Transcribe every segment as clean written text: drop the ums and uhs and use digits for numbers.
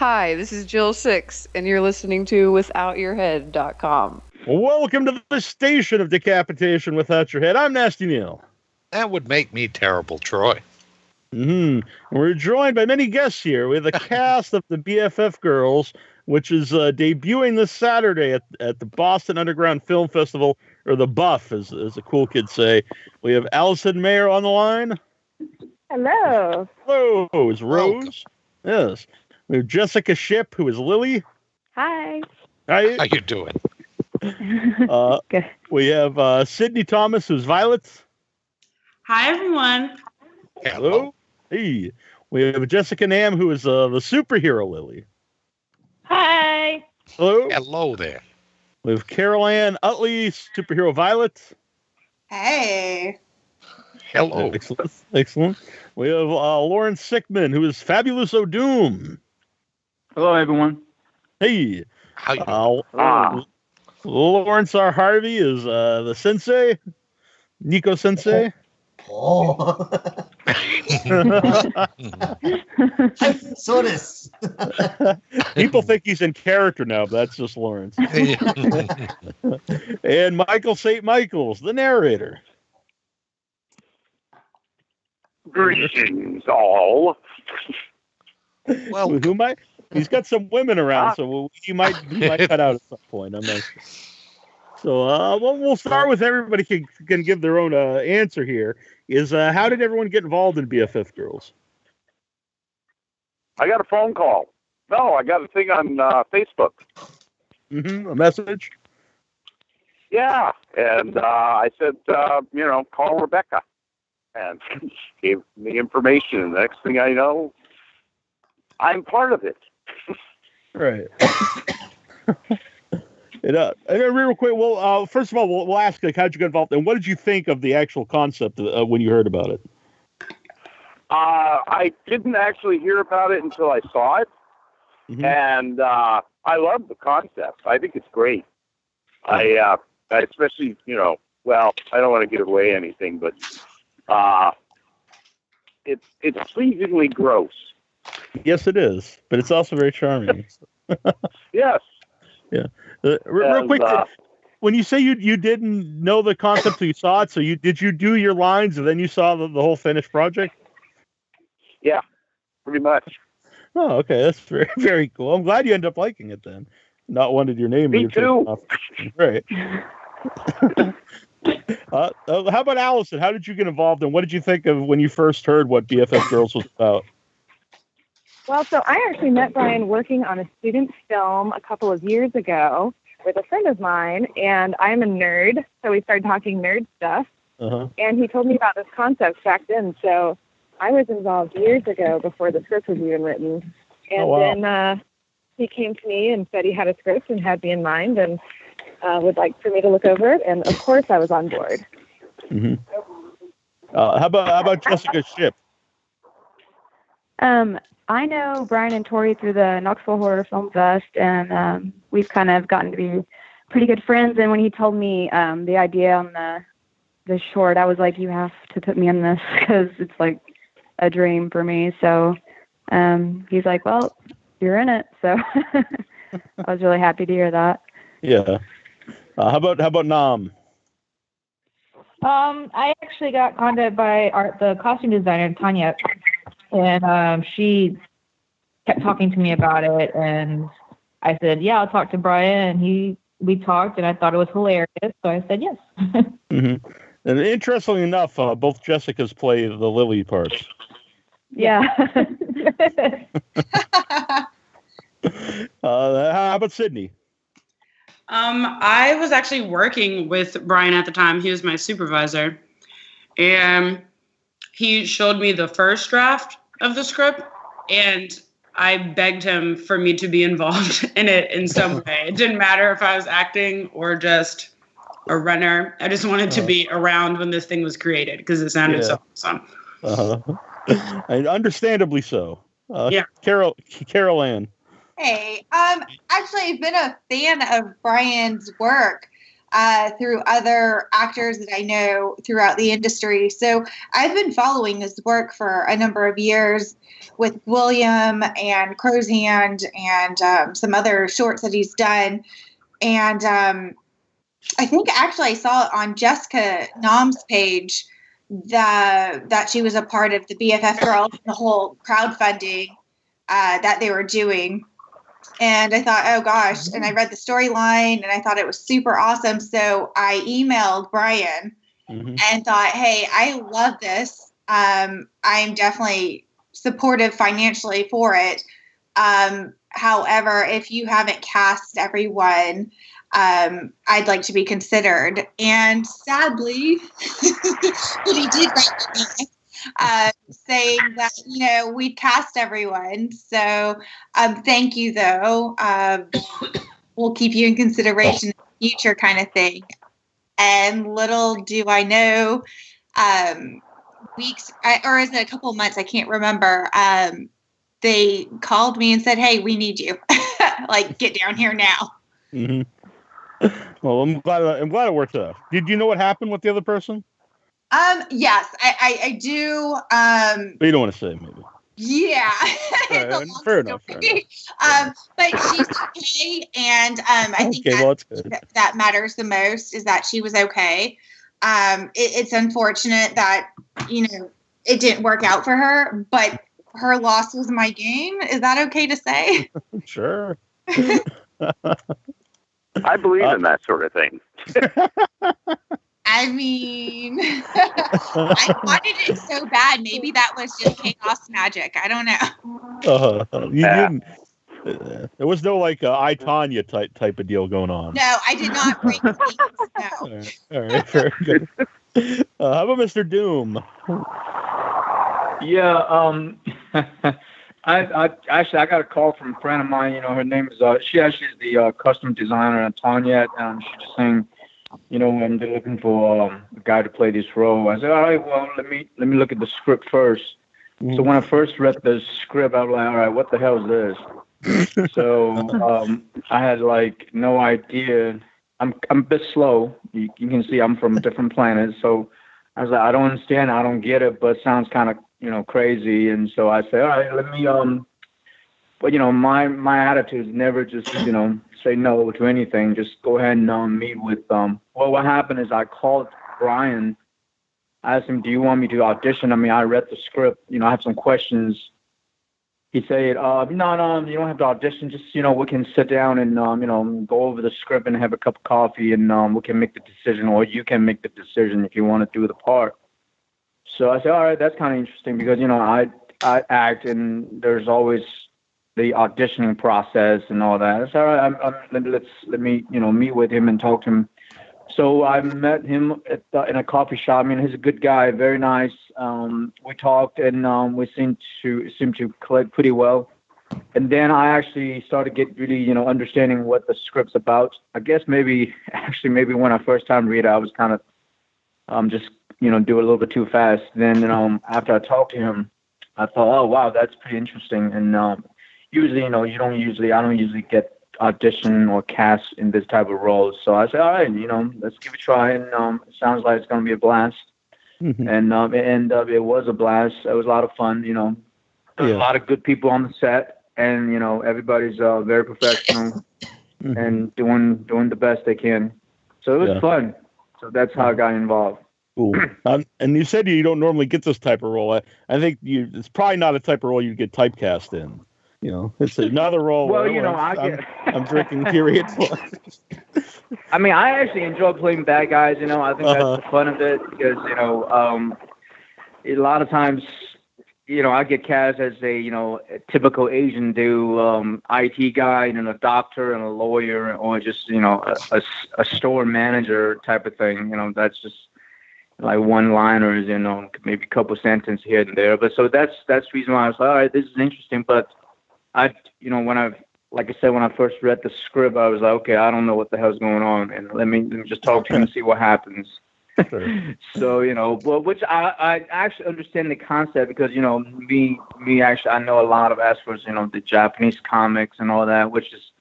Hi, this is Jill Six, and you're listening to WithoutYourHead.com. Welcome to the station of decapitation without your head. I'm Nasty Neil. That would make me terrible, Troy. We're joined by many guests here. We have the cast of the BFF Girls, which is debuting this Saturday at the Boston Underground Film Festival, or the Buff, as the cool kids say. We have Allison Maier on the line. Hello. Hello, is Rose. Yes. We have Jessica Shipp, who is Lily. Hi. Hi. How you doing? Good. We have Sydney Thomas, who's Violet. Hi, everyone. Hello. Hey. We have Jessica Nam, who is the superhero Lily. Hi. Hello. Hello there. We have Carolann Utley, superhero Violet. Hey. Hello. Excellent. We have Laurence Sykkmon, who is Fabuloso Doom. Hello, everyone. Hey. How you doing? Laurence R. Harvey is the Sensei. Neko Sensei. Oh. So this. People think he's in character now, but that's just Laurence. And Michael St. Michaels, the narrator. Greetings, all. Well, He's got some women around, so he might cut out at some point. I'm not sure. So we'll start with everybody can give their own answer here. Is how did everyone get involved in BFF Girls? I got a phone call. No, I got a thing on Facebook. A message? Yeah, and I said, call Rebecca. And she gave me information, and the next thing I know, I'm part of it. Right. And real quick, well, first of all, we'll ask, like, how'd you get involved, and what did you think of the actual concept when you heard about it? I didn't actually hear about it until I saw it, and I love the concept. I think it's great. I especially, well, I don't want to give away anything, but it's pleasingly gross. Yes, it is, but it's also very charming. Yes. Yeah. Real quick, when you say you didn't know the concept until you saw it, so did you do your lines and then you saw the whole finished project? Yeah, pretty much. Oh, okay, that's very, very cool. I'm glad you ended up liking it then. Not wanted your name. Me too. Right. How about Allison? How did you get involved, and what did you think of when you first heard what BFF Girls was about? Well, so I actually met Brian working on a student film a couple of years ago with a friend of mine, and I'm a nerd, so we started talking nerd stuff, and he told me about this concept back then, so I was involved years ago before the script was even written, and then he came to me and said he had a script and had me in mind and would like for me to look over it, and of course I was on board. How about Jessica Shipp? I know Brian and Tori through the Knoxville Horror Film Fest, and we've kind of gotten to be pretty good friends. And when he told me the idea on the short, I was like, you have to put me in this because it's like a dream for me. So he's like, well, you're in it. So I was really happy to hear that. Yeah. How about Nam? I actually got contacted by the costume designer, Tanya, and she kept talking to me about it, and I said, yeah, I'll talk to Brian, and we talked, and I thought it was hilarious, so I said yes. And interestingly enough, both Jessicas play the Lily parts. Yeah. How about Sydney? I was actually working with Brian at the time. He was my supervisor, and he showed me the first draft of the script, and I begged him for me to be involved in it in some way. It didn't matter if I was acting or just a runner. I just wanted to be around when this thing was created because it sounded so awesome. And understandably so. Carolann. Hey, actually, I've been a fan of Brian's work. through other actors that I know throughout the industry. So I've been following his work for a number of years with William and Crow's Hand and some other shorts that he's done. And I think actually I saw it on Jessica Nom's page that she was a part of the BFF Girls, the whole crowdfunding that they were doing. And I thought, oh gosh, and I read the storyline and I thought it was super awesome. So I emailed Brian and thought, hey, I love this. I'm definitely supportive financially for it. However, if you haven't cast everyone, I'd like to be considered. And sadly, but he did write me saying that, we'd cast everyone. So thank you, though. We'll keep you in consideration in the future kind of thing. And little do I know, or is it a couple of months? I can't remember. They called me and said, hey, we need you. Like, get down here now. Mm-hmm. Well, I'm glad it worked out. Did you know what happened with the other person? Yes, I do. But you don't want to say, maybe. Yeah. Fair enough. But she's okay, and I think that matters the most is that she was okay. It's unfortunate that it didn't work out for her, but her loss was my gain. Is that okay to say? Sure. I believe in that sort of thing. I mean, I wanted it so bad. Maybe that was just chaos magic. I don't know. You didn't. There was no like I, Tanya type of deal going on. No, I did not break things. No. All right, very good. How about Mr. Doom? Yeah. I got a call from a friend of mine. Her name is she actually is the costume designer at Tanya. She's just saying, they're looking for a guy to play this role. I said, all right, well, let me look at the script first. Mm-hmm. So when I first read the script, I was like, all right, what the hell is this? So I had like no idea. I'm a bit slow. You can see I'm from a different planet. So I was like, I don't understand. I don't get it, but it sounds kind of crazy. And so I said, all right, let me but my attitude is never just say no to anything. Just go ahead and meet with well, what happened is I called Brian. I asked him, do you want me to audition? I mean, I read the script, I have some questions. He said, no, you don't have to audition. Just, we can sit down and, go over the script and have a cup of coffee and we can make the decision, or you can make the decision if you want to do the part. So I said, all right, that's kind of interesting because, I act and there's always the auditioning process and all that. I said, all right, let me, meet with him and talk to him. So I met him in a coffee shop. I mean, he's a good guy, very nice. We talked and we seemed to click pretty well. And then I actually started to get really, understanding what the script's about. I guess maybe when I first time read it, I was kind of just, do it a little bit too fast. Then, after I talked to him, I thought, oh, wow, that's pretty interesting. And usually, I don't usually get audition or cast in this type of role. So I said, all right, let's give it a try. And it sounds like it's going to be a blast. Mm-hmm. And it was a blast. It was a lot of fun. There's a lot of good people on the set, and everybody's very professional and doing the best they can. So it was fun. So that's how I got involved. Cool. And you said you don't normally get this type of role. I think it's probably not a type of role you get typecast in. It's another role. Well, I'm drinking period. I mean, I actually enjoy playing bad guys. I think that's the fun of it because a lot of times, I get cast as a typical Asian dude, IT guy, and a doctor and a lawyer, or just a store manager type of thing. That's just like one-liners, maybe a couple sentences here and there. But so that's the reason why I was like, all right, this is interesting. But when I first read the script, I was like, okay, I don't know what the hell's going on, and let me just talk to him and see what happens. Sure. So which I actually understand the concept because me actually I know a lot of as far as the Japanese comics and all that, which is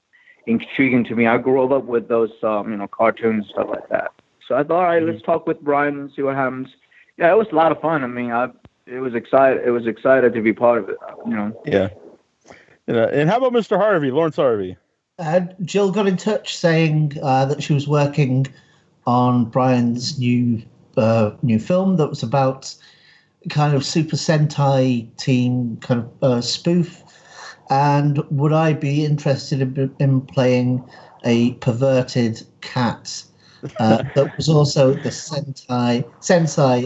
intriguing to me. I grew up with those, cartoons, stuff like that. So I thought, all right, let's talk with Brian and see what happens. Yeah, it was a lot of fun. I mean, it was excited to be part of it. Yeah. And how about Mr. Harvey, Laurence Harvey? Jill got in touch saying that she was working on Brian's new film that was about kind of Super Sentai team kind of spoof, and would I be interested in playing a perverted cat that was also the sensei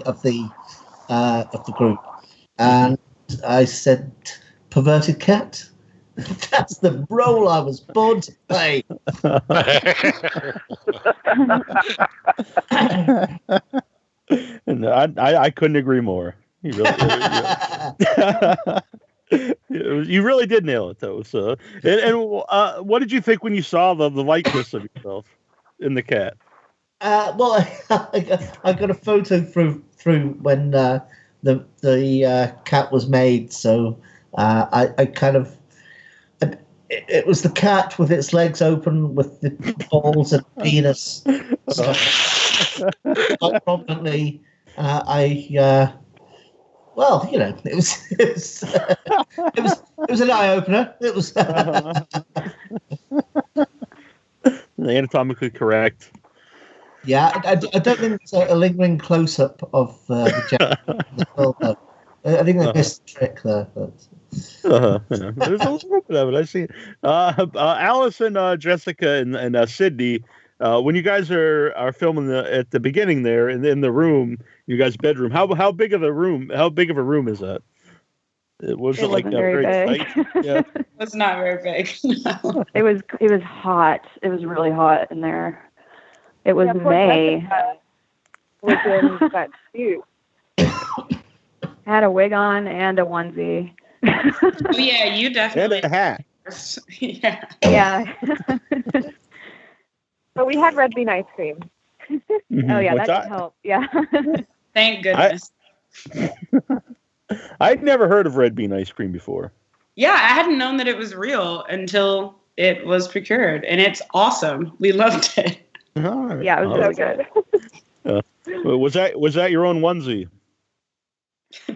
of the group? And I said, perverted cat? That's the role I was born to play. And I couldn't agree more. You really did nail it, though. So, and what did you think when you saw the likeness of yourself in the cat? Well, I got a photo through when the cat was made. So I kind of. It was the cat with its legs open with the balls and penis. So, quite prominently, it was an eye opener. It was anatomically correct. Yeah, I don't think it's a lingering close up of the genital. I think they missed the trick there. But. There's a little bit of it. I see. Allison, Jessica, and Sydney. When you guys are filming at the beginning there in the room, you guys' bedroom. How big of a room? How big of a room is that? Was it like very tight? Yeah, it's not very big. No. It was hot. It was really hot in there. It was May. Was in that suit. Had a wig on and a onesie. Oh, yeah, you definitely. And a hat. Yeah. Yeah. But we had red bean ice cream. Oh yeah, that could help. Yeah. Thank goodness. I'd never heard of red bean ice cream before. Yeah, I hadn't known that it was real until it was procured, and it's awesome. We loved it. Right. Yeah, it was really good. Was that your own onesie?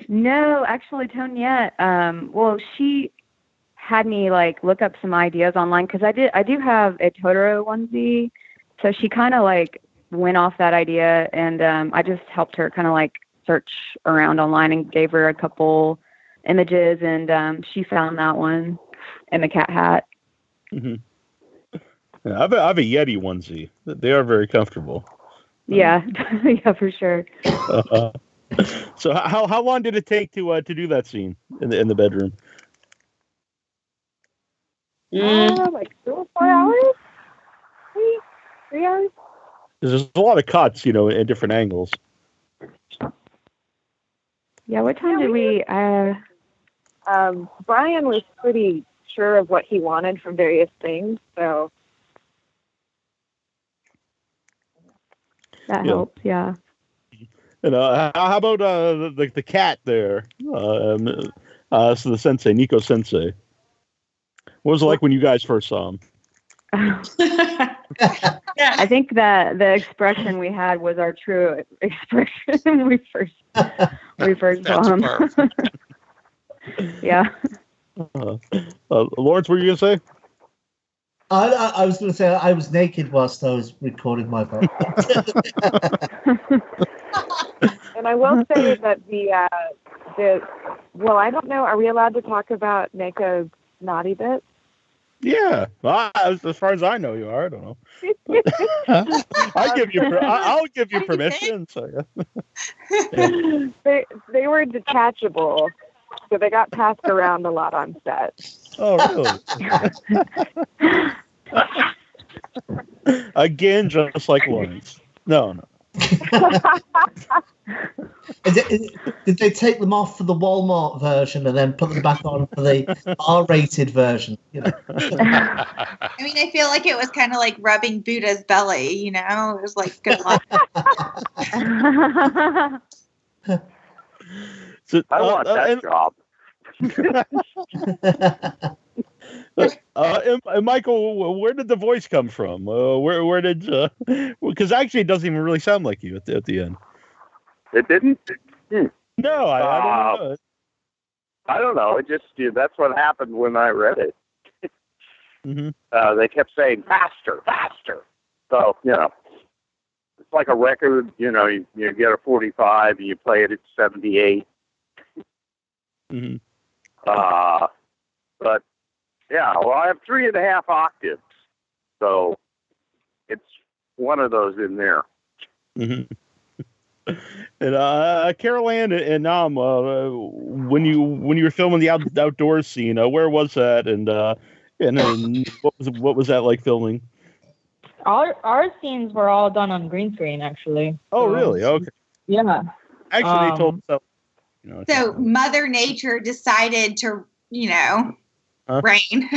No, actually, Toniette. Well, she had me look up some ideas online because I do have a Totoro onesie, so she kind of went off that idea, and I just helped her kind of search around online and gave her a couple images, and she found that one and the cat hat. Mm-hmm. Yeah, I have a Yeti onesie. They are very comfortable. Yeah, yeah, for sure. So how long did it take to do that scene in the bedroom? Like 2 or 4 hours? 3 hours? There's a lot of cuts, in different angles. Yeah, what time did we? Brian was pretty sure of what he wanted from various things, so that helps. Yeah. And how about the cat there? So the Sensei, Neko Sensei. What was it like when you guys first saw him? I think that the expression we had was our true expression when we first saw him. Yeah. Laurence, what were you gonna say? I was going to say I was naked whilst I was recording my part. And I will say that well, I don't know. Are we allowed to talk about Neko's naughty bits? Yeah, as far as I know, you are. I don't know. I'll give you permission. So yeah. They were detachable, so they got passed around a lot on set. Oh, really? Again, just like Laurence. No. Did they take them off for the Walmart version and then put them back on for the R-rated version? I mean, I feel like it was kind of like rubbing Buddha's belly, It was like good luck. I want that job. And Michael, where did the voice come from? Where did? Because actually, it doesn't even really sound like you at the end. It didn't. No, I don't know. I don't know. It just that's what happened when I read it. They kept saying faster, faster. So it's like a record. You get a 45 and you play it at 78. But yeah, well, I have 3.5 octaves, so it's one of those in there. And Carolann and Nam, when you were filming the outdoor scene, where was that, and what was that like filming? Our scenes were all done on green screen, actually. Oh, really? Okay. Yeah. Actually, they told us. So Mother Nature decided to, rain.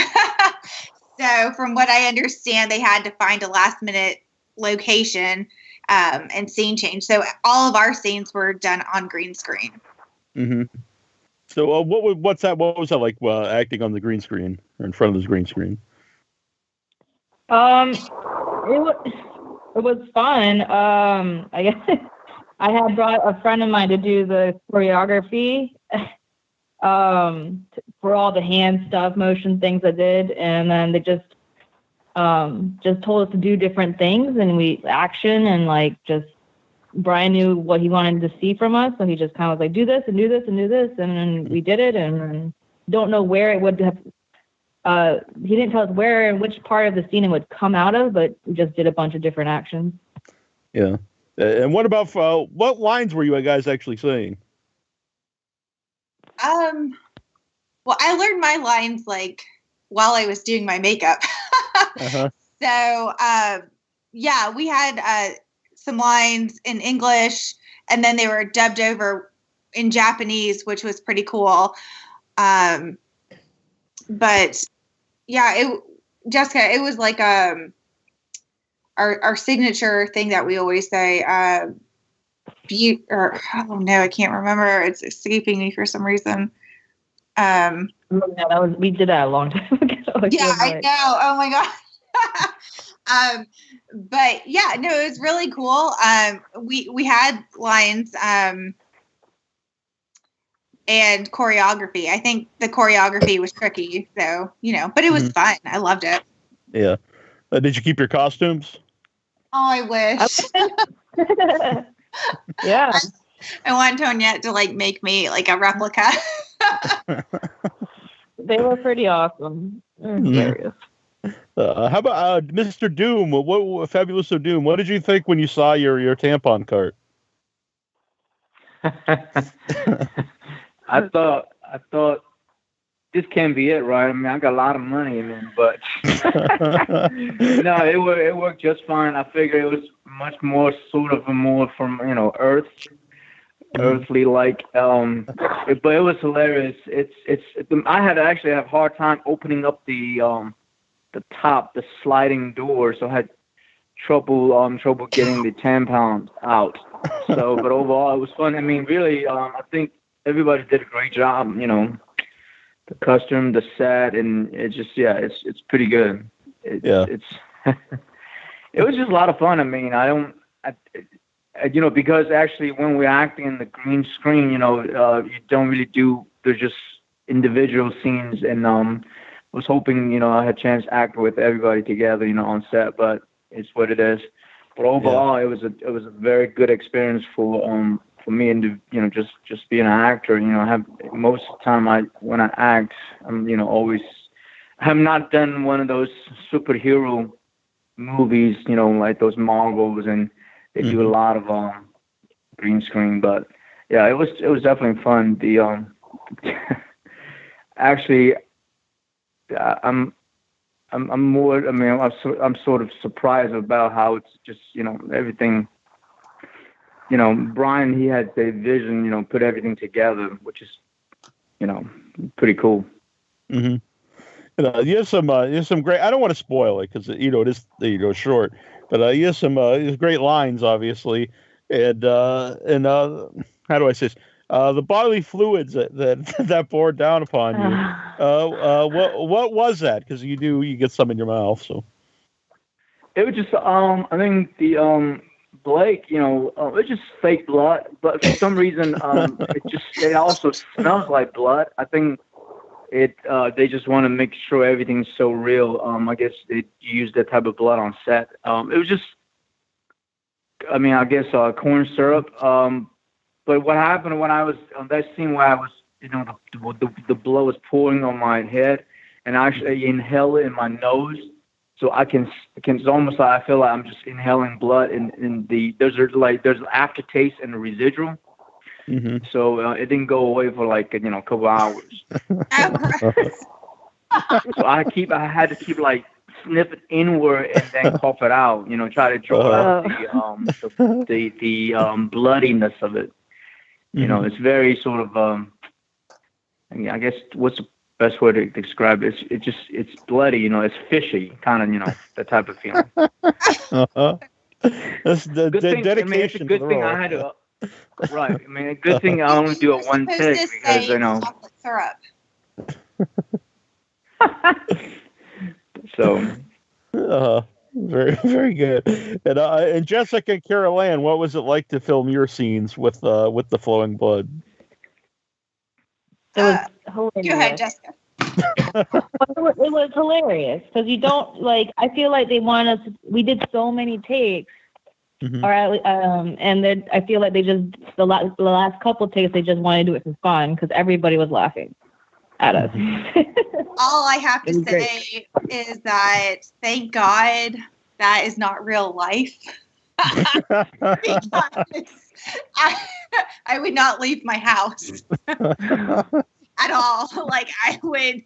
So from what I understand, they had to find a last minute location and scene change. So all of our scenes were done on green screen. So what was that like acting on the green screen or in front of this green screen? It was fun. I guess I had brought a friend of mine to do the choreography for all the hand stuff, motion things I did, and then they just told us to do different things, and we action, and just Brian knew what he wanted to see from us, so he just kind of was like, do this and do this and do this, and then we did it, and then don't know where it would have. He didn't tell us where and which part of the scene it would come out of, but we just did a bunch of different actions. Yeah. And what about what lines were you guys actually saying? Well, I learned my lines while I was doing my makeup. So, yeah, we had some lines in English, and then they were dubbed over in Japanese, which was pretty cool. But yeah, Jessica, it was like our signature thing that we always say. I can't remember. It's escaping me for some reason. We did that a long time ago. Yeah, I know. Oh my god. But yeah, no, it was really cool. We had lines and choreography. I think the choreography was tricky, so but it was fun. I loved it. Yeah. Did you keep your costumes? Oh, I wish. Yeah. I want Toniette to make me a replica. They were pretty awesome. Hilarious. How about Mr. Doom? What Fabuloso Doom? What did you think when you saw your tampon cart? I thought this can't be it, right? I mean, I got a lot of money, but no, it worked just fine. I figured it was much more sort of more from earthly like, but it was hilarious. I had to actually have a hard time opening up the sliding door, so I had trouble getting the tampon out. So, but overall, it was fun. I mean, really, I think everybody did a great job. The costume, the set, and it's pretty good. It's it was just a lot of fun. I mean, because actually when we're acting in the green screen, you don't really do. They're just individual scenes, and was hoping I had a chance to act with everybody together, on set, but it's what it is. But overall, it was a very good experience for me, and just being an actor. I have most of the time when I act, I'm always. I have not done one of those superhero movies, like those Marvels, and they do a lot of green screen. But yeah, it was definitely fun. The actually, I'm more. I mean, I'm sort of surprised about how it's just everything. Brian, he had the vision, put everything together, which is pretty cool. Mm-hmm. You have some great. I don't want to spoil it because it is short, but you have some great lines, obviously, and how do I say this? the bodily fluids that poured down upon you. What was that? Because you get some in your mouth. So it was just I think the Blake, it was just fake blood, but for some reason it also smells like blood. I think they just want to make sure everything's so real. I guess they used that type of blood on set. It was just, I guess corn syrup. But what happened when I was on that scene where I was, the blood was pouring on my head, and I actually inhaled it in my nose, so it's almost like I feel like I'm just inhaling blood, and there's aftertaste and the residual. Mm-hmm. So it didn't go away for a couple hours. So I had to keep sniff it inward and then cough it out. Try to draw out the bloodiness of it. It's very sort of I guess what's the best way to describe it? It's bloody. It's fishy, kind of. That type of feeling. That's the dedication. It's a good thing I had to. Right. A good thing I only do it one take because chocolate syrup. So. Very, very good. And Jessica and Carolann, what was it like to film your scenes with the flowing blood? It was hilarious. Go ahead, Jessica. It was hilarious because you don't I feel like they want us. We did so many takes. Mm-hmm. And then I feel like they just the last couple takes they just wanted to do it for fun because everybody was laughing at us. All I have to say is that thank God that is not real life. Because I would not leave my house at all. I would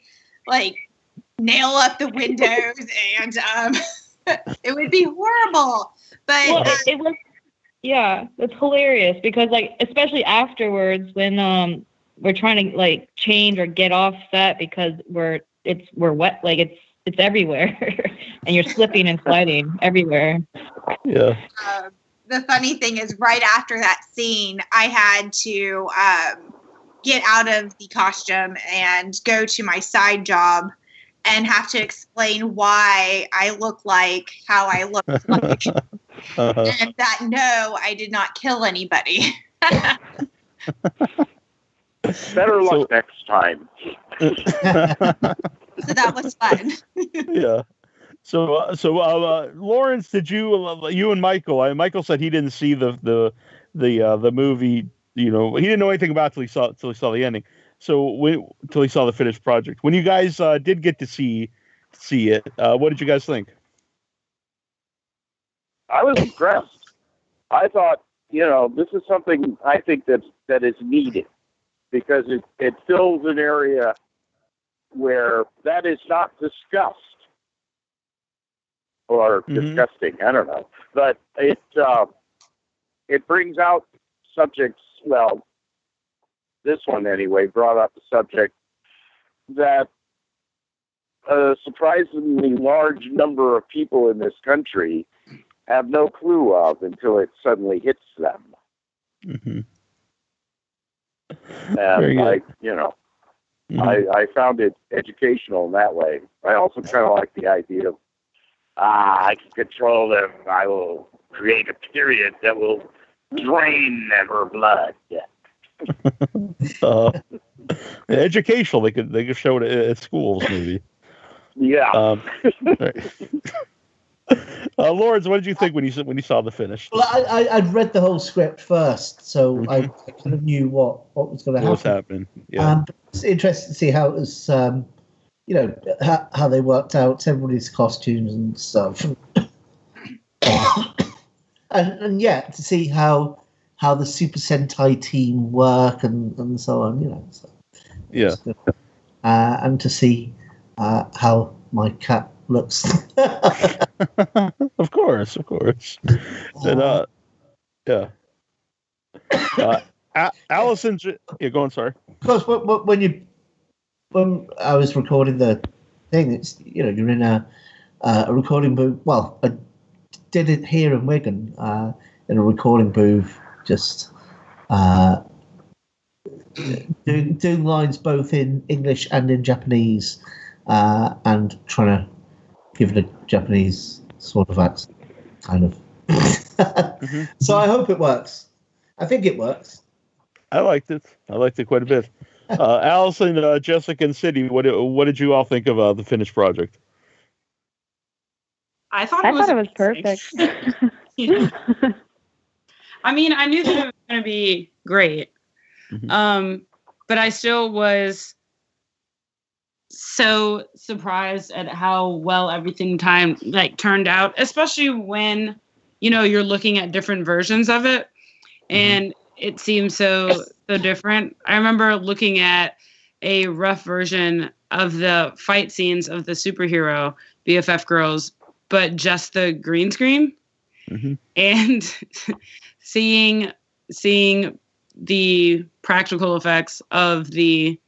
nail up the windows and it would be horrible. But it was, it's hilarious because especially afterwards when we're trying to change or get off set because we're wet, it's everywhere and you're slipping and sliding everywhere. Yeah. The funny thing is right after that scene, I had to get out of the costume and go to my side job and have to explain why I look like how I look like. And that no, I did not kill anybody. Better luck next time. So that was fun. Yeah. So Laurence, did you and Michael? Michael said he didn't see the movie. He didn't know anything about it till he saw the ending. So till he saw the finished project. When you guys did get to see it, what did you guys think? I was impressed. I thought, this is something I think that is needed because it fills an area where that is not discussed or disgusting. I don't know, but it brings out subjects. Well, this one anyway brought up a subject that a surprisingly large number of people in this country have no clue of until it suddenly hits them. Mm-hmm. And I found it educational in that way. I also kind of like the idea of, I can control them. I will create a period that will drain her blood. Yeah. Educational. They could show it at schools, maybe. Yeah. Laurence, what did you think when you saw the finish? Well, I'd read the whole script first, so I kind of knew what was going to happen. What was happening? Yeah. It's interesting to see how it was, how they worked out everybody's costumes and stuff, and to see how the Super Sentai team work and so on, So, yeah. And to see how my cat looks. Of course. And yeah. Allison, go on. Sorry. Because when I was recording the thing, it's you're in a recording booth. Well, I did it here in Wigan in a recording booth, just doing lines both in English and in Japanese, and trying to give it a Japanese sort of accent, kind of. So I hope it works. I think it works. I liked it. I liked it quite a bit. Allison, Jessica, and Sydney, what did you all think of the finished project? I thought I it was thought it was perfect. I mean, I knew that it was going to be great. But I still was so surprised at how well everything turned out, especially when, you're looking at different versions of it and it seems so different. I remember looking at a rough version of the fight scenes of the superhero BFF Girls, but just the green screen, and seeing the practical effects of the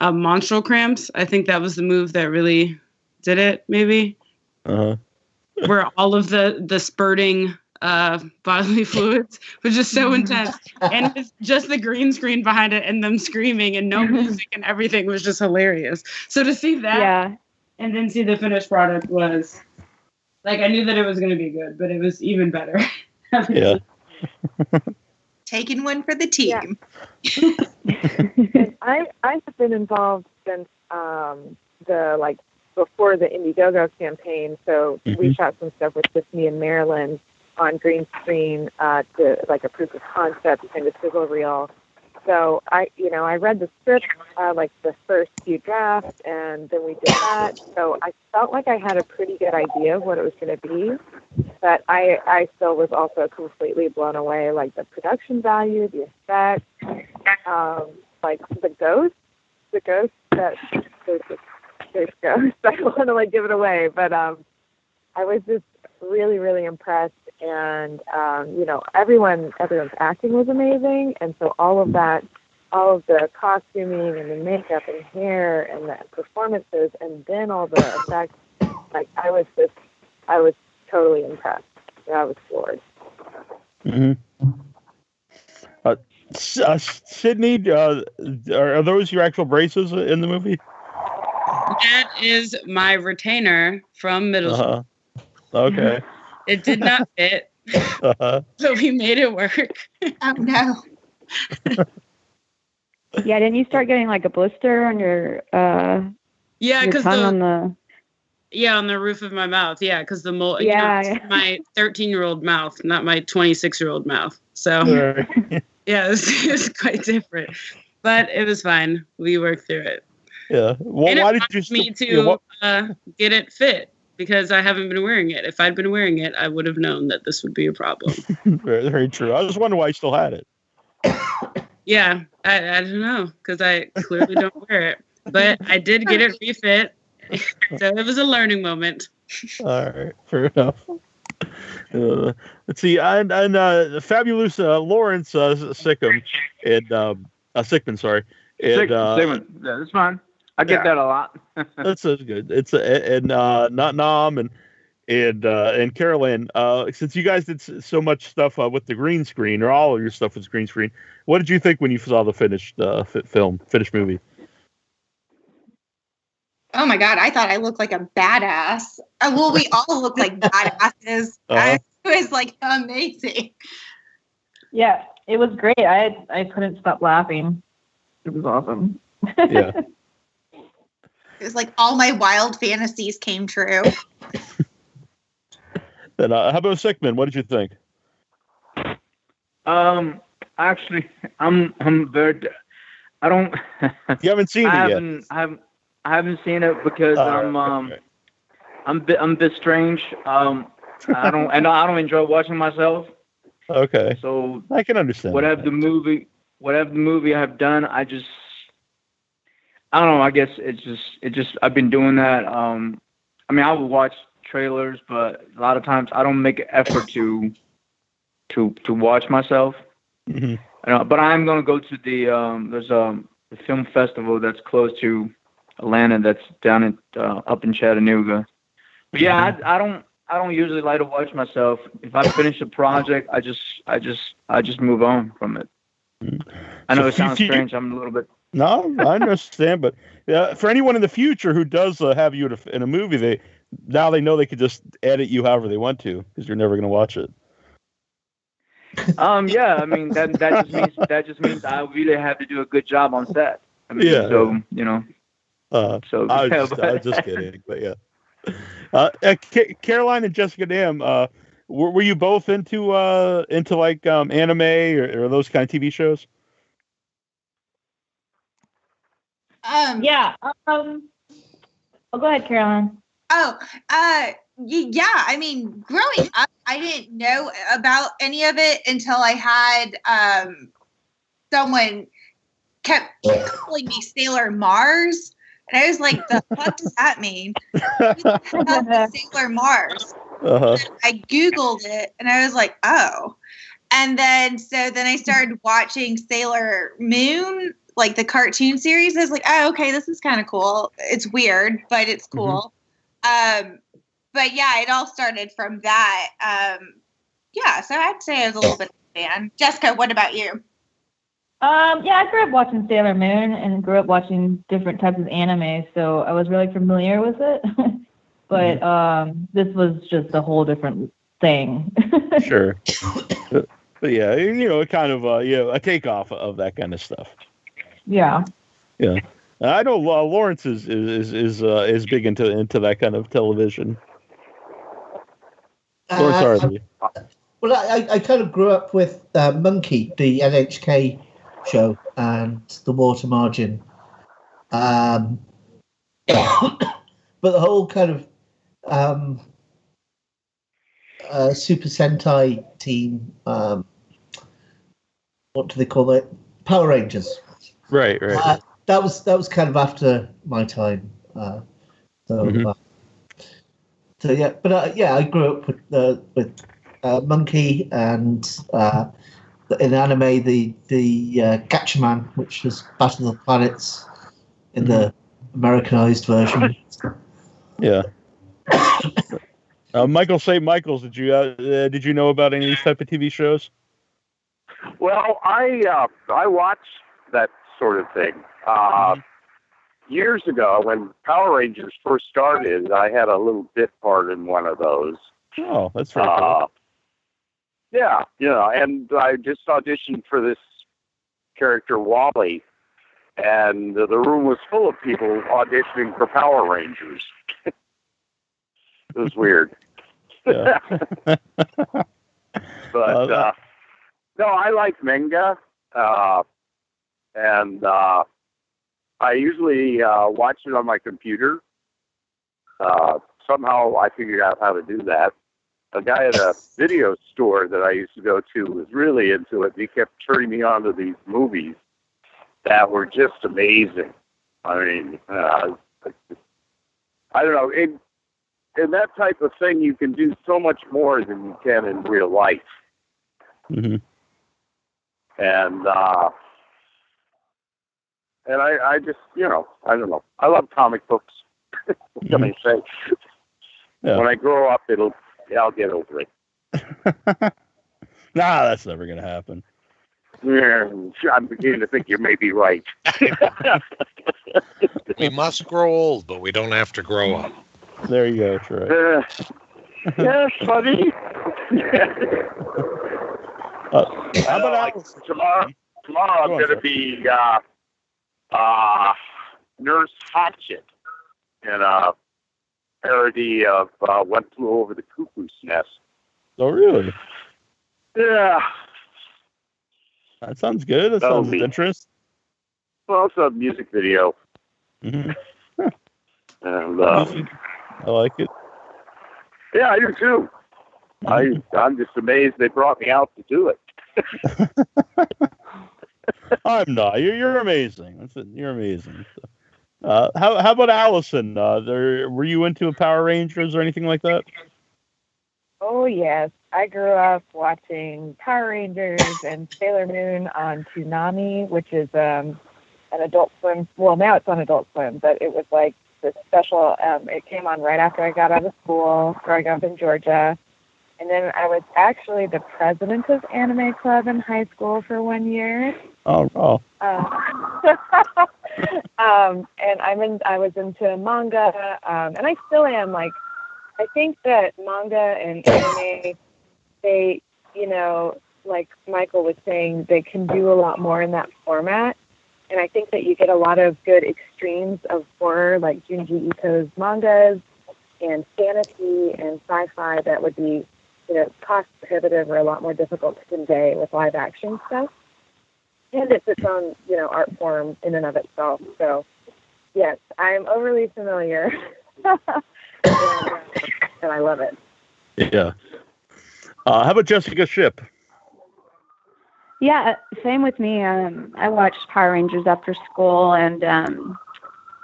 monstral cramps. I think that was the move that really did it, maybe. Where all of the spurting bodily fluids was just so intense. And it's just the green screen behind it and them screaming and no music and everything was just hilarious. So to see that and then see the finished product was, I knew that it was going to be good, but it was even better. Yeah. Taking one for the team. And I have been involved since before the Indiegogo campaign. So we shot some stuff with just me and Marilyn on green screen to a proof of concept kind of sizzle reel. So I read the script the first few drafts, and then we did that. So I felt like I had a pretty good idea of what it was going to be. But I still was also completely blown away, the production value, the effects, the ghosts that there's ghosts. I don't want to give it away, but I was just really, really impressed. And everyone's acting was amazing, and so all of the costuming and the makeup and hair and the performances, and then all the effects, I was totally impressed. I was floored. Sydney, are those your actual braces in the movie? That is my retainer from middle school. Okay. It did not fit, so we made it work. Oh, no. Yeah, didn't you start getting a blister on your because tongue on the roof of my mouth. Yeah, because the mold. Yeah, my 13-year-old mouth, not my 26-year-old mouth. So yeah, it was quite different, but it was fine. We worked through it. Yeah. Well, and why it did you me to get it fit? Because I haven't been wearing it. If I'd been wearing it, I would have known that this would be a problem. Very, very true. I was wondering why you still had it. Yeah, I don't know, because I clearly don't wear it. But I did get it refit, so it was a learning moment. All right, fair enough. Let's see, and Fabuloso, Laurence, Sykkmon, and Sykkmon, sorry. Sykkmon. Yeah, that's fine. I get that a lot. That's good. It's not Nam and Carolann. Since you guys did so much stuff with the green screen, or all of your stuff was green screen, what did you think when you saw the finished finished movie? Oh my God, I thought I looked like a badass. Well, we all look like badasses. It was amazing. Yeah, it was great. I couldn't stop laughing. It was awesome. Yeah. It was all my wild fantasies came true. Then how about Sykkmon? What did you think? Actually, I'm very. I don't. You haven't seen it yet. I haven't seen it because I'm a bit strange. I don't enjoy watching myself. Okay. So I can understand. Whatever the movie I have done, I don't know. I guess it's just I've been doing that. I will watch trailers, but a lot of times I don't make an effort to watch myself. But I'm gonna go to there's a film festival that's close to Atlanta, that's down in up in Chattanooga. But yeah, I don't usually like to watch myself. If I finish a project, I just move on from it. I know it sounds strange. I'm a little bit. No, I understand, but for anyone in the future who does have you in a movie, they know they could just edit you however they want to because you're never going to watch it. Yeah, I mean that just means I really have to do a good job on set. I mean, so you know. So I was just kidding, but yeah. Carolann and Jessica Dam, were you both into like anime or those kind of TV shows? Yeah. Oh, go ahead, Carolann. Yeah. I mean, growing up, I didn't know about any of it until I had someone kept calling me Sailor Mars. And I was like, the fuck does that mean? Sailor Mars. I Googled it and I was like, oh. And then I started watching Sailor Moon, like the cartoon series. I was like, oh, okay, this is kind of cool. It's weird, but it's cool. But yeah, it all started from that. Yeah, so I'd say I was a little bit of a fan. Jessica, what about you? Yeah, I grew up watching Sailor Moon and grew up watching different types of anime, so I was really familiar with it. But this was just a whole different thing. Sure. But yeah, you know, kind of a takeoff of that kind of stuff. Yeah. Yeah. I know Laurence is big into that kind of television. Laurence Harvey. Well, I kind of grew up with Monkey, the NHK show, and the Water Margin. But the whole kind of Super Sentai team, what do they call it? Power Rangers. Right. That was kind of after my time. So yeah, but yeah, I grew up with Monkey and in anime the Gatchaman, which was Battle of the Planets in the Americanized version. Yeah. Michael St. Michael's, did you know about any of these type of TV shows? Well, I watched that sort of thing. Years ago, when Power Rangers first started, I had a little bit part in one of those. Oh, that's very cool. Yeah, and I just auditioned for this character, Wally, and the room was full of people auditioning for Power Rangers. It was weird. Yeah. But, no, I like manga, and I usually watch it on my computer. Somehow I figured out how to do that. A guy at a video store that I used to go to was really into it. He kept turning me on to these movies that were just amazing. I mean, I don't know. In that type of thing, you can do so much more than you can in real life. Mm-hmm. And I just, I don't know. I love comic books. What can I say? Yeah. When I grow up, I'll get over it. Nah, that's never going to happen. Yeah, I'm beginning to think you may be right. We must grow old, but we don't have to grow up. There you go, Troy. Yes, buddy. How about Allison? Tomorrow I'm going to be Nurse Hatchet in a parody of What Flew Over the Cuckoo's Nest. Oh, really? Yeah. That sounds good. That sounds of interest. Well, it's a music video. Mm-hmm. And I like it. Yeah, I do too. I'm just amazed they brought me out to do it. I'm not. You're amazing. You're amazing. How about Allison? Were you into Power Rangers or anything like that? Oh, yes. I grew up watching Power Rangers and Sailor Moon on Toonami, which is an Adult Swim. Well, now it's on Adult Swim, but it was like this special. It came on right after I got out of school, growing up in Georgia. And then I was actually the president of Anime Club in high school for 1 year. Oh. And I was into manga, and I still am. Like, I think that manga and anime, they, like Michael was saying, they can do a lot more in that format. And I think that you get a lot of good extremes of horror, like Junji Ito's mangas, and fantasy and sci-fi that would be, cost prohibitive or a lot more difficult to convey with live action stuff. And it's its own, art form in and of itself. So, yes, I'm overly familiar, and I love it. Yeah. How about Jessica Shipp? Yeah, same with me. I watched Power Rangers after school, and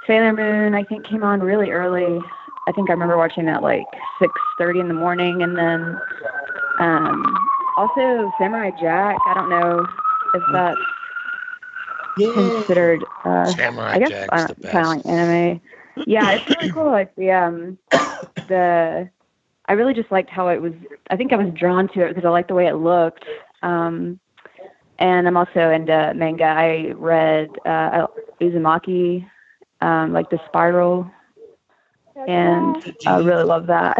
Sailor Moon, I think, came on really early. I think I remember watching that like 6:30 in the morning, and then also Samurai Jack. I don't know if that's considered. Samurai I guess Jack's the kind of like anime. Yeah, it's really cool. Like the I really just liked how it was. I think I was drawn to it because I liked the way it looked. And I'm also into manga. I read Uzumaki, like the Spiral, and I really love that.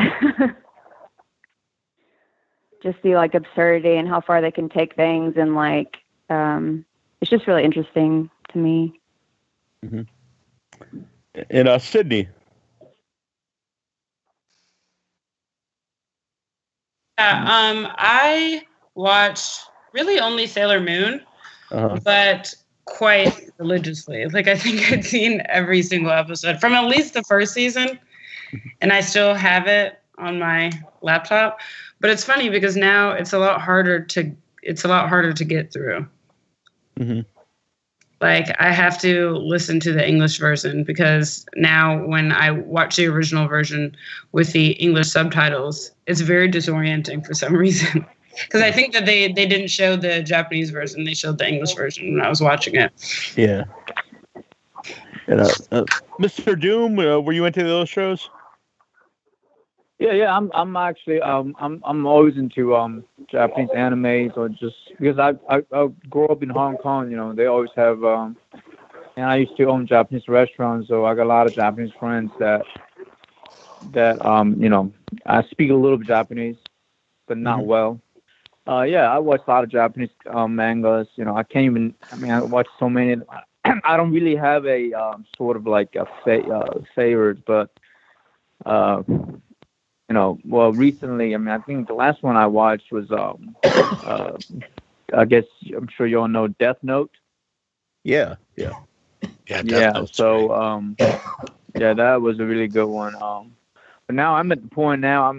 Just the like absurdity and how far they can take things, and like it's just really interesting to me. Mm-hmm. And Sydney. Yeah, I watched really only Sailor Moon, but quite religiously. Like, I think I'd seen every single episode from at least the first season, and I still have it on my laptop. But it's funny because now it's a lot harder to get through. Mm-hmm. Like, I have to listen to the English version because now when I watch the original version with the English subtitles, it's very disorienting for some reason. Because I think that they didn't show the Japanese version. They showed the English version when I was watching it. Yeah. And, Mr. Doom, were you into those shows? Yeah. I'm actually I'm always into Japanese animes, or just because I grew up in Hong Kong. They always have and I used to own Japanese restaurants, so I got a lot of Japanese friends that I speak a little bit Japanese, but not well. Yeah, I watch a lot of Japanese mangas. I watch so many. I don't really have a sort of like a favorite, but well, recently, I think the last one I watched was I guess I'm sure you all know Death Note. Yeah. So yeah, that was a really good one. But now I'm at the point now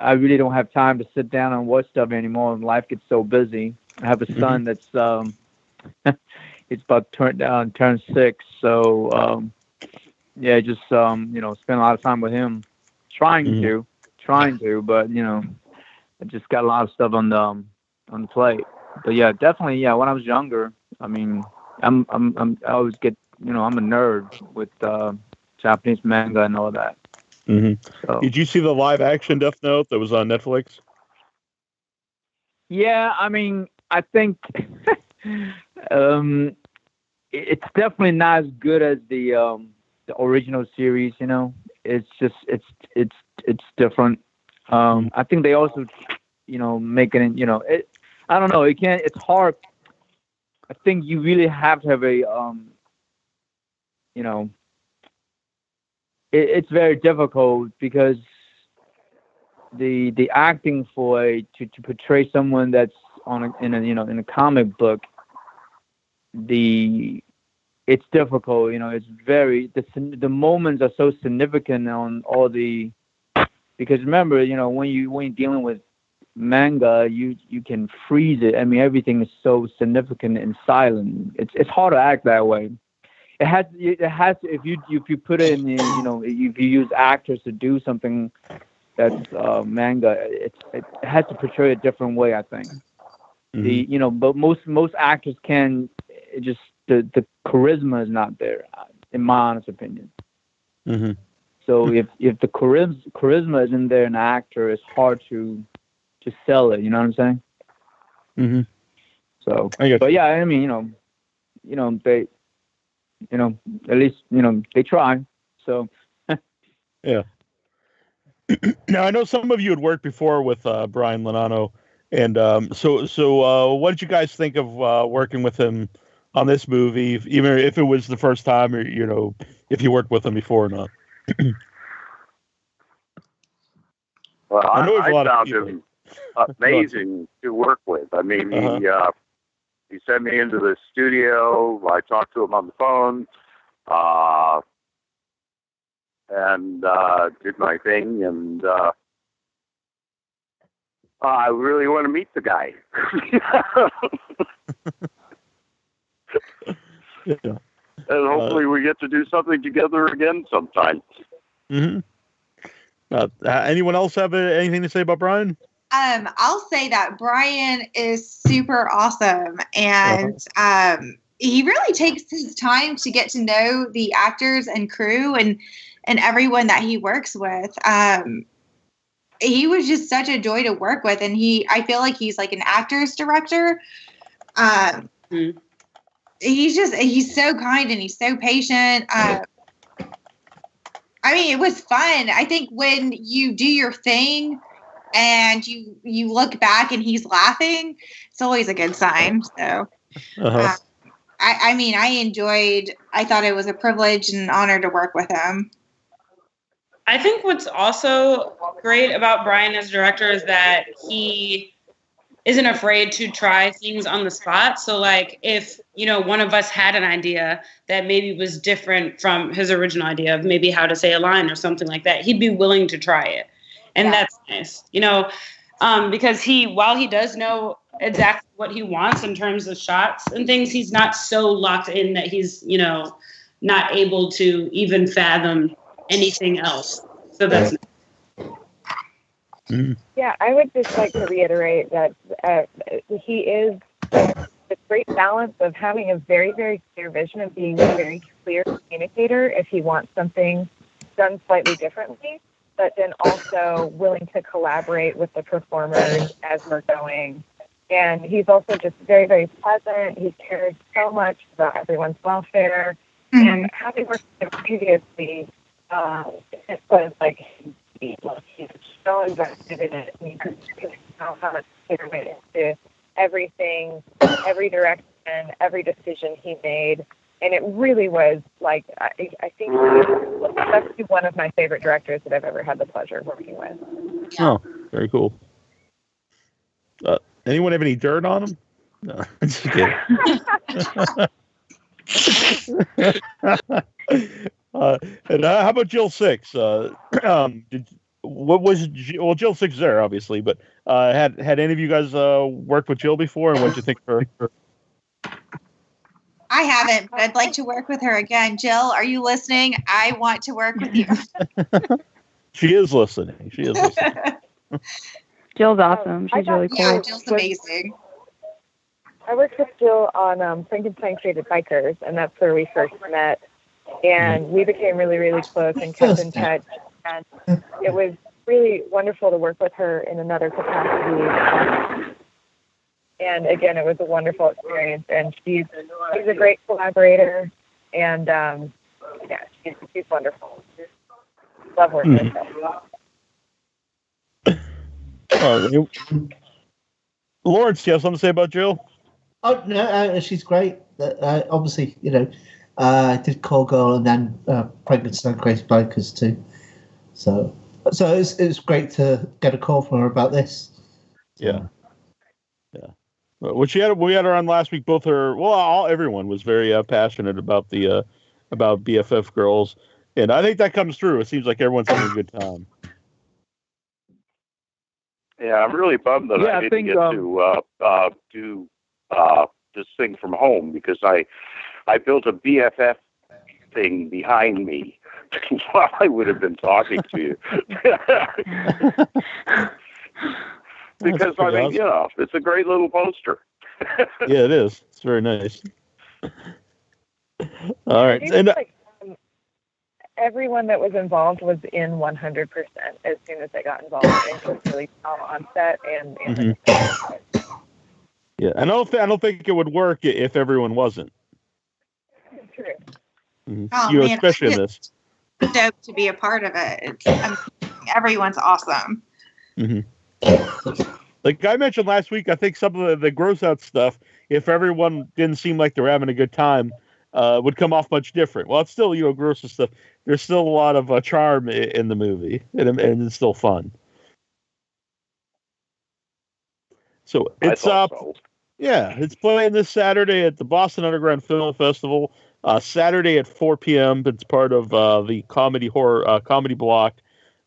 I really don't have time to sit down and watch stuff anymore, and life gets so busy. I have a son that's it's about to turn 6, so just spend a lot of time with him, trying to, but I just got a lot of stuff on the plate. But yeah, definitely, when I was younger, I mean, I always get, I'm a nerd with Japanese manga and all that. Mm-hmm. So, did you see the live action Death Note that was on Netflix? Yeah, I mean, I think it's definitely not as good as the original series. It's just it's different. I think they also making it. I don't know. It's hard. I think you really have to have a it's very difficult because the acting to portray someone that's in a comic book, it's difficult. It's very the moments are so significant on all the, because remember, when you're dealing with manga, you can freeze it. I mean, everything is so significant and silent. It's hard to act that way. It has to, if you put it in the, if you use actors to do something that's manga, it has to portray a different way, I think. Mm-hmm. But most actors can, just the charisma is not there, in my honest opinion. Mm-hmm. So if the charisma isn't there in an actor, it's hard to sell it. You know what I'm saying? Mm-hmm. So, but yeah, I mean, they, at least they try. So. Yeah. Now I know some of you had worked before with Brian Lanano, and so what did you guys think of working with him on this movie, even if it was the first time, or if you worked with him before or not? Well, I found him amazing to work with. I mean, he sent me into the studio. I talked to him on the phone, and did my thing. And I really want to meet the guy. Yeah. And hopefully we get to do something together again sometime. Mm-hmm. Anyone else have anything to say about Brian? I'll say that Brian is super awesome, and he really takes his time to get to know the actors and crew and everyone that he works with. He was just such a joy to work with, and I feel like he's like an actor's director. He's so kind and he's so patient. I mean, it was fun. I think when you do your thing and you look back and he's laughing, it's always a good sign. So, I mean, I thought it was a privilege and an honor to work with him. I think what's also great about Brian as director is that he isn't afraid to try things on the spot. So like if, one of us had an idea that maybe was different from his original idea of maybe how to say a line or something like that, he'd be willing to try it. And that's nice, because while he does know exactly what he wants in terms of shots and things, he's not so locked in that he's, not able to even fathom anything else. So that's nice. Yeah, I would just like to reiterate that he is the great balance of having a very, very clear vision and being a very clear communicator if he wants something done slightly differently, but then also willing to collaborate with the performers as we're going. And he's also just very, very pleasant. He cares so much about everyone's welfare. And having worked with him previously, it was like, he's so invested in it. And you can know how much care went into everything, every direction, every decision he made. And it really was like, I think that's one of my favorite directors that I've ever had the pleasure of working with. Oh, very cool. Anyone have any dirt on him? No, just kidding. And how about Jill Six? Jill Six there, obviously, but had any of you guys worked with Jill before, and what did you think of her? I haven't, but I'd like to work with her again. Jill, are you listening? I want to work with you. She is listening. Jill's awesome. She's really cool. Yeah, Jill's amazing. I worked with Jill on Frankenstein Created Bikers, and that's where we first met. And we became really, really close and kept in touch. And it was really wonderful to work with her in another capacity. And again, it was a wonderful experience. And she's a great collaborator. And she's wonderful. Love working with her. Laurence, you have something to say about Jill? Oh no, she's great. Obviously, I did Call Girl and then Frankenstein Created Bikers too. So it was great to get a call from her about this. Yeah. Well, we had her on last week. Both everyone was very passionate about about BFF Girls, and I think that comes through. It seems like everyone's having a good time. Yeah, I'm really bummed that I didn't get to do this thing from home, because I built a BFF thing behind me while I would have been talking to you. Because I mean, awesome. It's a great little poster. Yeah, it is. It's very nice. All right, and everyone that was involved was in 100% as soon as they got involved. And it was really calm on set and Yeah, and I don't think it would work if everyone wasn't. True. Oh, You know, man, especially in this. Dope to be a part of it. Everyone's awesome. Like I mentioned last week, I think some of the gross out stuff, if everyone didn't seem like they were having a good time, would come off much different. Well, it's still, you know, gross and stuff. There's still a lot of charm in the movie, and it's still fun. So it's yeah, it's playing this Saturday at the Boston Underground Film Festival. Saturday at 4 p.m. It's part of the comedy block.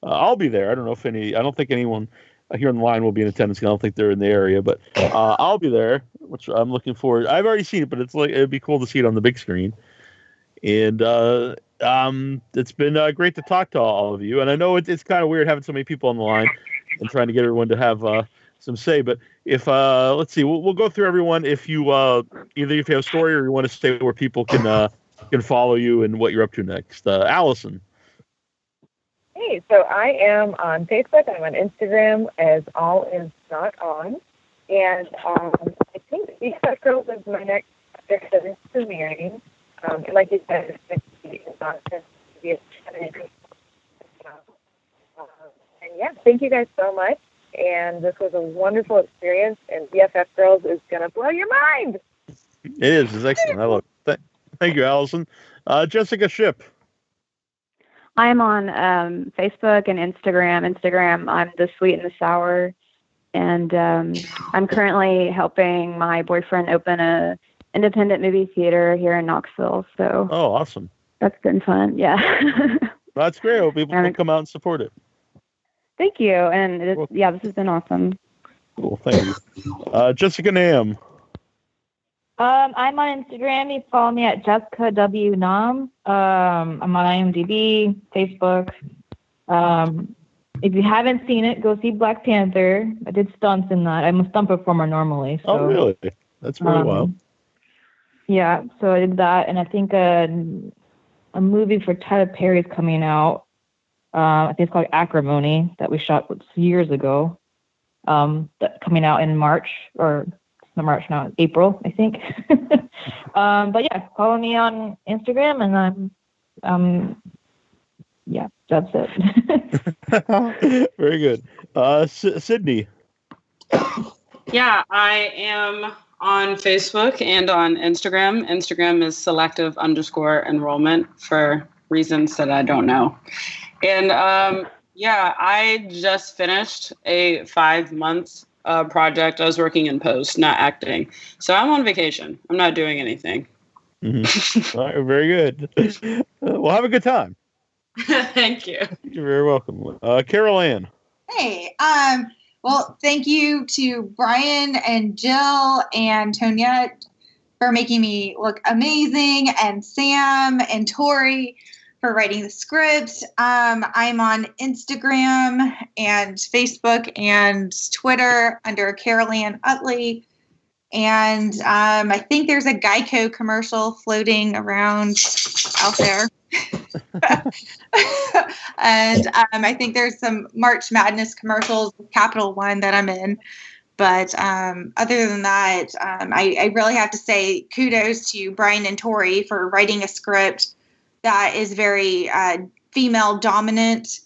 I'll be there. I don't think anyone here on the line will be in attendance. I don't think they're in the area, but I'll be there, which I'm looking forward. I've already seen it, but it'd be cool to see it on the big screen. And it's been great to talk to all of you. And I know it's kind of weird having so many people on the line and trying to get everyone to have some say. But if let's see, we'll go through everyone. If you either if you have a story or you want to say where people can follow you and what you're up to next, Allison. Hey, so I am on Facebook. I'm on Instagram as All Is Not On. And I think BFF Girls is my next project that is premiering. And like you said, it's not just to be a and yeah, thank you guys so much. And this was a wonderful experience. And BFF Girls is going to blow your mind. It is. It's excellent. I love it. Thank you, Allison. Jessica Shipp. I'm on Facebook and Instagram. Instagram, I'm The Sweet and the Sour. And I'm currently helping my boyfriend open a independent movie theater here in Knoxville. So oh, awesome. That's been fun. Yeah. That's great. I hope people can come out and support it. Thank you. And this has been awesome. Cool. Thank you. Jessica Nam. I'm on Instagram. You follow me at Jessica W. Nam. I'm on IMDb, Facebook. If you haven't seen it, go see Black Panther. I did stunts in that. I'm a stunt performer normally. So, oh, really? That's very wild. Yeah, so I did that. And I think a movie for Tyler Perry is coming out. I think it's called Acrimony that we shot years ago. That's coming out in March or not March now, April, I think. But yeah, follow me on Instagram and yeah, that's it. Very good. Sydney. Yeah, I am on Facebook and on Instagram. Instagram is selective_enrollment for reasons that I don't know. And yeah, I just finished a 5-month project. I was working in post, not acting. So I'm on vacation. I'm not doing anything. Mm-hmm. All right, very good. Well, have a good time. Thank you. You're very welcome. Carolann. Hey, well, thank you to Brian and Jill and Toniette for making me look amazing, and Sam and Tori for writing the script. I'm on Instagram and Facebook and Twitter under Carolann Utley. And I think there's a Geico commercial floating around out there. And I think there's some March Madness commercials with Capital One that I'm in. But other than that, I really have to say kudos to Brian and Tori for writing a script that is very female dominant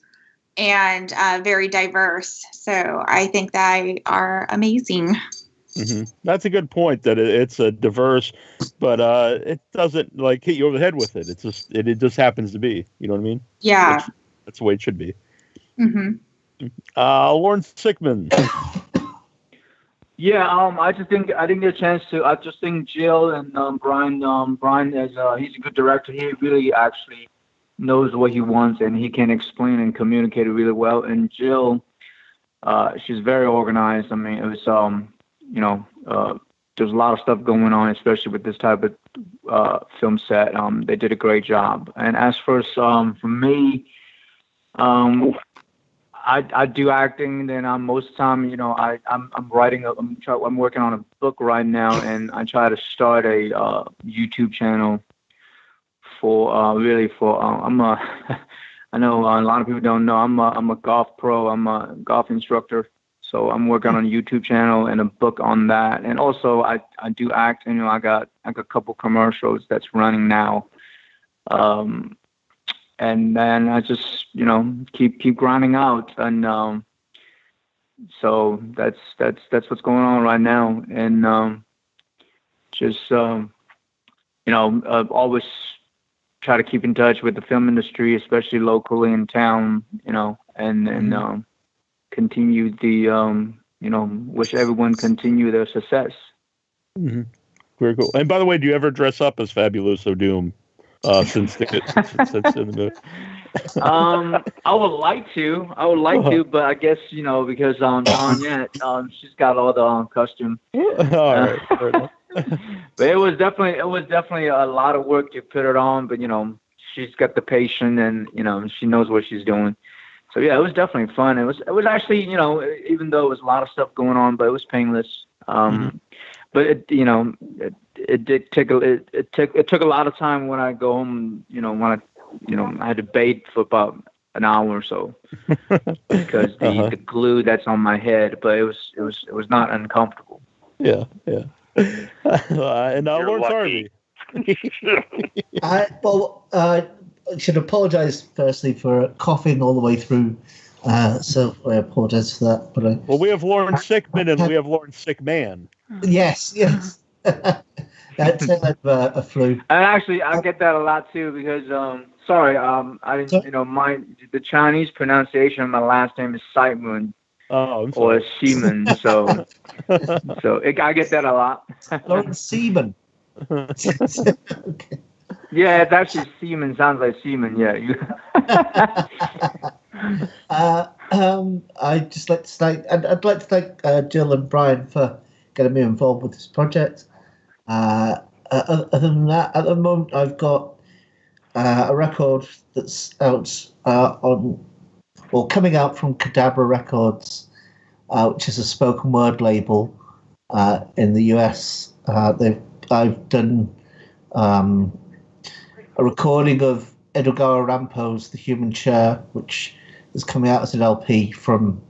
and very diverse. So I think they are amazing. Mm-hmm. That's a good point, that it's a diverse, but it doesn't like hit you over the head with it. It's just it just happens to be. You know what I mean? Yeah. That's the way it should be. Mm-hmm. Laurence Sykkmon. Yeah, I didn't get a chance to. I just think Jill and Brian. Brian is he's a good director. He really actually knows what he wants, and he can explain and communicate it really well. And Jill, she's very organized. I mean, it was there's a lot of stuff going on, especially with this type of film set. They did a great job. And as for me, I do acting. Then most of the time, I'm writing. I'm working on a book right now, and I try to start a YouTube channel I'm a I know a lot of people don't know I'm a golf pro. I'm a golf instructor. So I'm working on a YouTube channel and a book on that. And also I do act, and I got a couple commercials that's running now. And then I just, keep grinding out, and so that's what's going on right now. And always try to keep in touch with the film industry, especially locally in town, and continue the, wish everyone continue their success. Mm-hmm. Very cool. And by the way, do you ever dress up as Fabuloso Doom? Since in the movie. I would like to, but I guess because Tanya, she's got all the costume. All right. But it was definitely a lot of work to put it on. But she's got the patience, and she knows what she's doing. So yeah, it was definitely fun. It was actually even though it was a lot of stuff going on, but it was painless. But it took a lot of time when I go home. I had to bathe for about an hour or so because the glue that's on my head. But it was not uncomfortable. Yeah. And now Laurence Harvey. I should apologize firstly for coughing all the way through. So I apologize for that. But we have Laurence Sykkmon and we have Laurence Sykkman. Yes. That's a flu. And actually, I get that a lot too because I didn't. The Chinese pronunciation of my last name is Sykkmon. Oh, I'm sorry. Or Seaman. So I get that a lot. Laurence Seaman. Okay. Yeah, it's actually Seaman. Sounds like Seaman. Yeah. I'd just like to thank. I'd like to thank Jill and Brian for getting me involved with this project. Other than that, at the moment, I've got a record that's out coming out from Cadabra Records, which is a spoken word label in the US. I've done a recording of Edogawa Rampo's The Human Chair, which is coming out as an LP from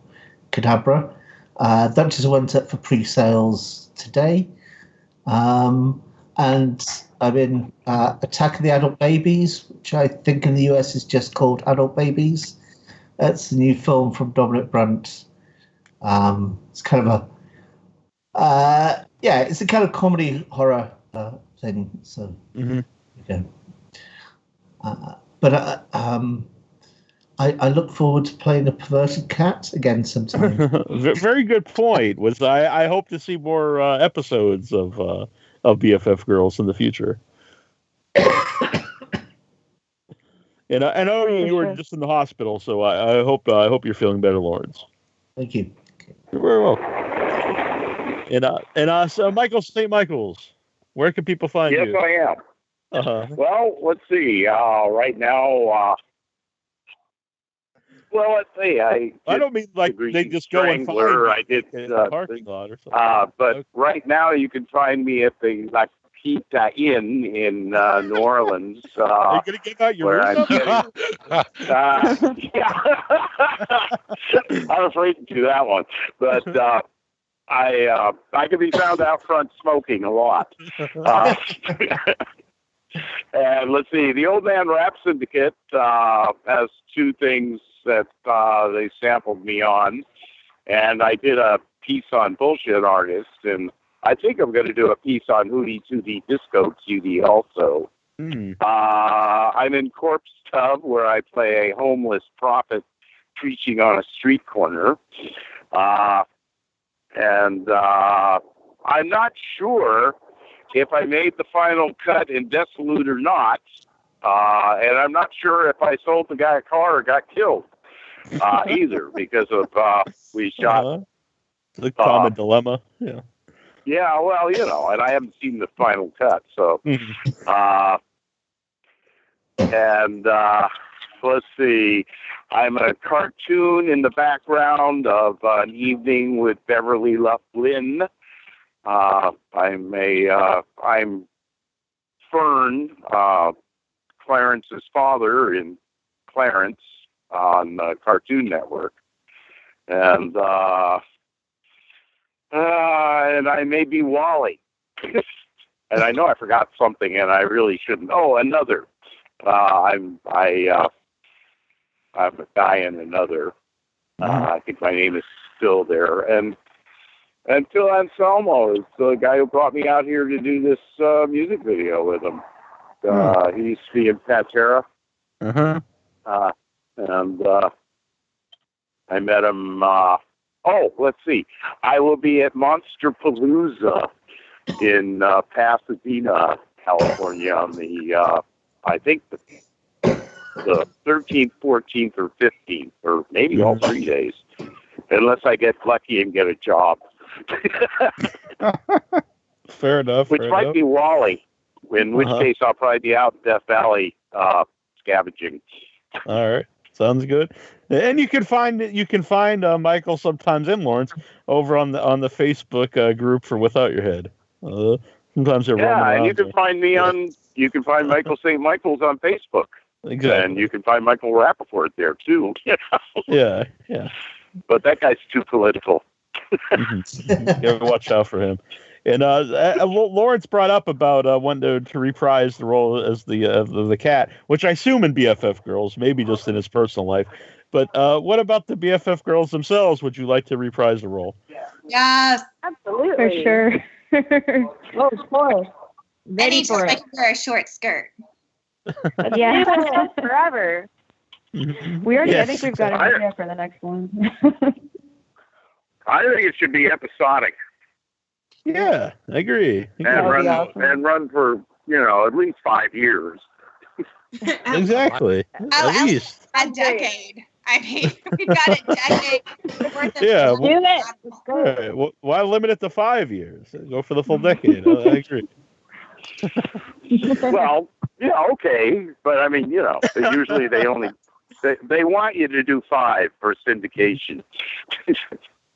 Cadabra. That just went up for pre-sales today. And I'm in Attack of the Adult Babies, which I think in the US is just called Adult Babies. That's the new film from Dominic Brunt. It's kind of it's a kind of comedy horror thing. So, but I look forward to playing a perverted cat again sometime. Very good point. I hope to see more episodes of BFF Girls in the future. And I know you were just in the hospital, so I hope you're feeling better, Laurence. Thank you. You're very welcome. And so Michael St. Michael's, where can people find you? Yes, I am. Well, let's see. Right now, let's see. I don't mean like they just go and find you. I did in the parking lot or something. But right now, you can find me at the La Pita Inn in New Orleans. Are you going to give out your room? Yeah. I was waiting to do that one, but I can be found out front smoking a lot. And let's see, the Old Man Rap Syndicate has two things that they sampled me on, and I did a piece on Bullshit Artist, and I think I'm going to do a piece on Hootie Tootie Disco Cutie also. I'm in Corpse Tub, where I play a homeless prophet preaching on a street corner. And I'm not sure if I made the final cut in Desolute or not. And I'm not sure if I sold the guy a car or got killed either, because of we shot. The common dilemma. Yeah. Yeah, well, and I haven't seen the final cut, so. And let's see. I'm a cartoon in the background of An Evening with Beverly Lynn. I'm Fern Clarence's father in Clarence on Cartoon Network. And I may be Wally. And I know I forgot something, and I really shouldn't. Oh, another. I'm a guy in another. I think my name is still there. And Phil Anselmo is the guy who brought me out here to do this music video with him. He used to be in Pantera. And I met him. Let's see. I will be at Monsterpalooza in Pasadena, California on the, I think the 13th, 14th, or 15th, or maybe all 3 days, unless I get lucky and get a job. Fair enough. Which might be Wally, in which case I'll probably be out in Death Valley scavenging. All right. Sounds good. And you can find Michael sometimes and Laurence over on the Facebook group for Without Your Head. Sometimes they're yeah, around and you can find me on. You can find Michael St. Michael's on Facebook. Exactly. And you can find Michael Rappaport there too. Yeah. But that guy's too political. You gotta watch out for him. And Laurence brought up about wanting to reprise the role as the cat, which I assume in BFF Girls, maybe just in his personal life. But what about the BFF Girls themselves? Would you like to reprise the role? Yes, absolutely, for sure. Oh, of course. Ready for it. I can wear a short skirt. Yeah, forever. We already. I think we've got an idea for the next one. I think it should be episodic. Yeah, I agree. And run for at least 5 years. Exactly. At least a decade. I mean, we've got a decade worth of do it. Why limit it to 5 years? Go for the full decade. I agree. Well, okay, but I mean, usually they want you to do 5 for syndication.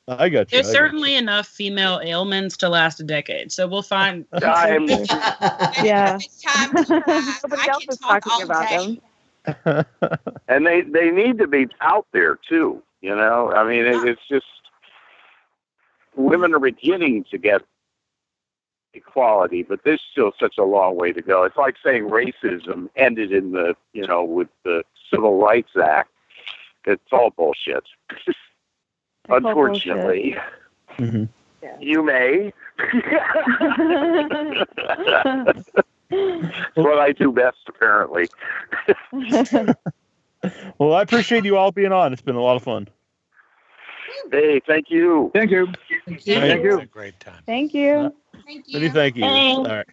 I got you. There's certainly enough female ailments to last a decade, so we'll find. Yeah. Nobody else is talking about them. And they need to be out there too. I mean, it's just women are beginning to get equality, but there's still such a long way to go. It's like saying racism ended in the with the Civil Rights Act. It's all bullshit. Unfortunately, you may. It's what I do best, apparently. Well, I appreciate you all being on. It's been a lot of fun. Hey, thank you. Thank you. Thank you. It's a great time. Thank you. Thank Thank you. All right.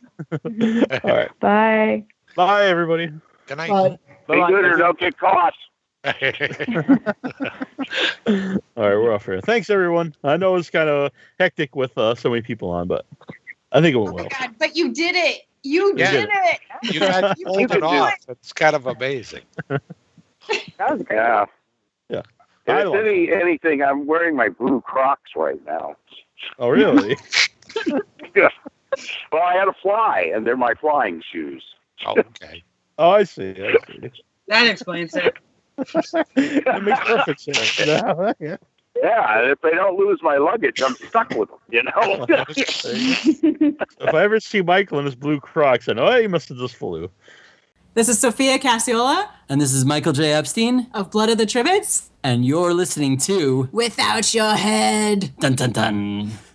All right. Bye. Bye, everybody. Good night. Bye. Be good or don't get caught. All right, we're off here. Thanks, everyone. I know it's kind of hectic with so many people on, but I think it went well. God, but you did it. You did it. You pulled it off. It's kind of amazing. That was great. Yeah. Yeah. If it's anything, I'm wearing my blue Crocs right now. Oh, really? Yeah. Well, I had a fly, and they're my flying shoes. Oh, okay. Oh, I see. That explains it. That makes perfect sense. Yeah. Yeah, if they don't lose my luggage, I'm stuck with them, If I ever see Michael in his blue Crocs, I know he must have just flew. This is Sophia Cassiola. And this is Michael J. Epstein. Of Blood of the Trivets. And you're listening to Without Your Head. Dun dun dun.